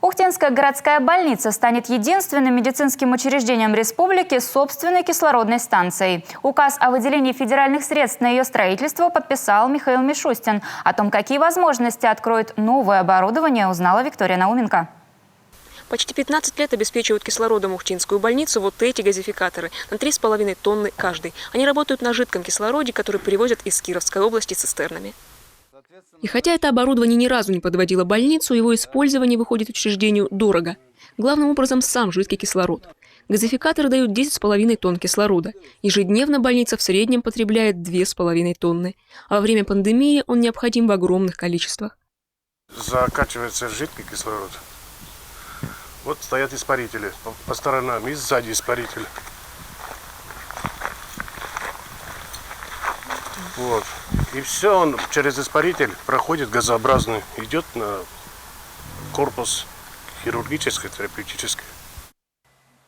Ухтинская городская больница станет единственным медицинским учреждением республики с собственной кислородной станцией. Указ о выделении федеральных средств на ее строительство подписал Михаил Мишустин. О том, какие возможности откроет новое оборудование, узнала Виктория Науменко. Почти 15 лет обеспечивают кислородом Ухтинскую больницу вот эти газификаторы на 3,5 тонны каждый. Они работают на жидком кислороде, который привозят из Кировской области цистернами. И хотя это оборудование ни разу не подводило больницу, его использование выходит учреждению дорого. Главным образом сам жидкий кислород. Газификаторы дают 10,5 тонн кислорода. Ежедневно больница в среднем потребляет 2,5 тонны. А во время пандемии он необходим в огромных количествах. Закачивается жидкий кислород. Вот стоят испарители по сторонам и сзади испаритель. Вот. И все, он через испаритель проходит газообразный, идет на корпус хирургической, терапевтической.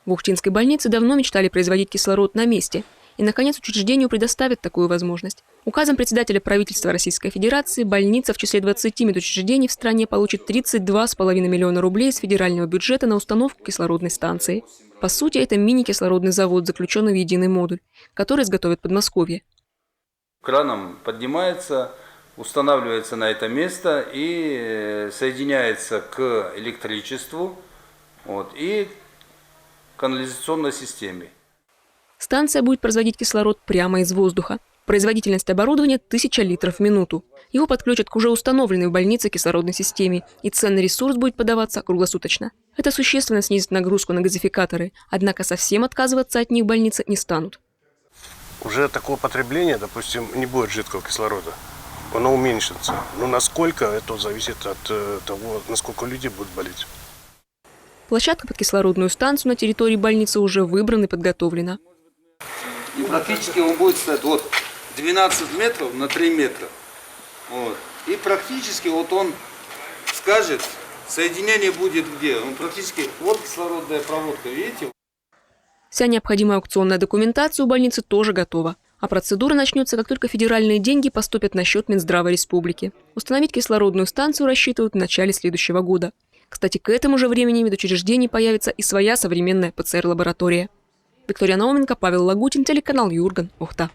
В Ухтинской больнице давно мечтали производить кислород на месте. И, наконец, учреждению предоставят такую возможность. Указом председателя правительства Российской Федерации больница в числе 20 медучреждений в стране получит 32,5 миллиона рублей из федерального бюджета на установку кислородной станции. По сути, это мини-кислородный завод, заключенный в единый модуль, который изготовит Подмосковье. Краном поднимается, устанавливается на это место и соединяется к электричеству и канализационной системе. Станция будет производить кислород прямо из воздуха. Производительность оборудования 1000 литров в минуту. Его подключат к уже установленной в больнице кислородной системе, и ценный ресурс будет подаваться круглосуточно. Это существенно снизит нагрузку на газификаторы, однако совсем отказываться от них больницы не станут. Уже такого потребления, допустим, не будет жидкого кислорода. Оно уменьшится. Но насколько, это зависит от того, насколько люди будут болеть. Площадка под кислородную станцию на территории больницы уже выбрана и подготовлена. И практически он будет стоять 12 метров на 3 метра. И практически он скажет, соединение будет где? Практически кислородная проводка, видите? Вся необходимая аукционная документация у больницы тоже готова. А процедура начнется, как только федеральные деньги поступят на счет Минздрава Республики. Установить кислородную станцию рассчитывают в начале следующего года. Кстати, к этому же времени в медучреждении появится и своя современная ПЦР-лаборатория. Виктория Науменко, Павел Лагутин, телеканал Юрган, Ухта.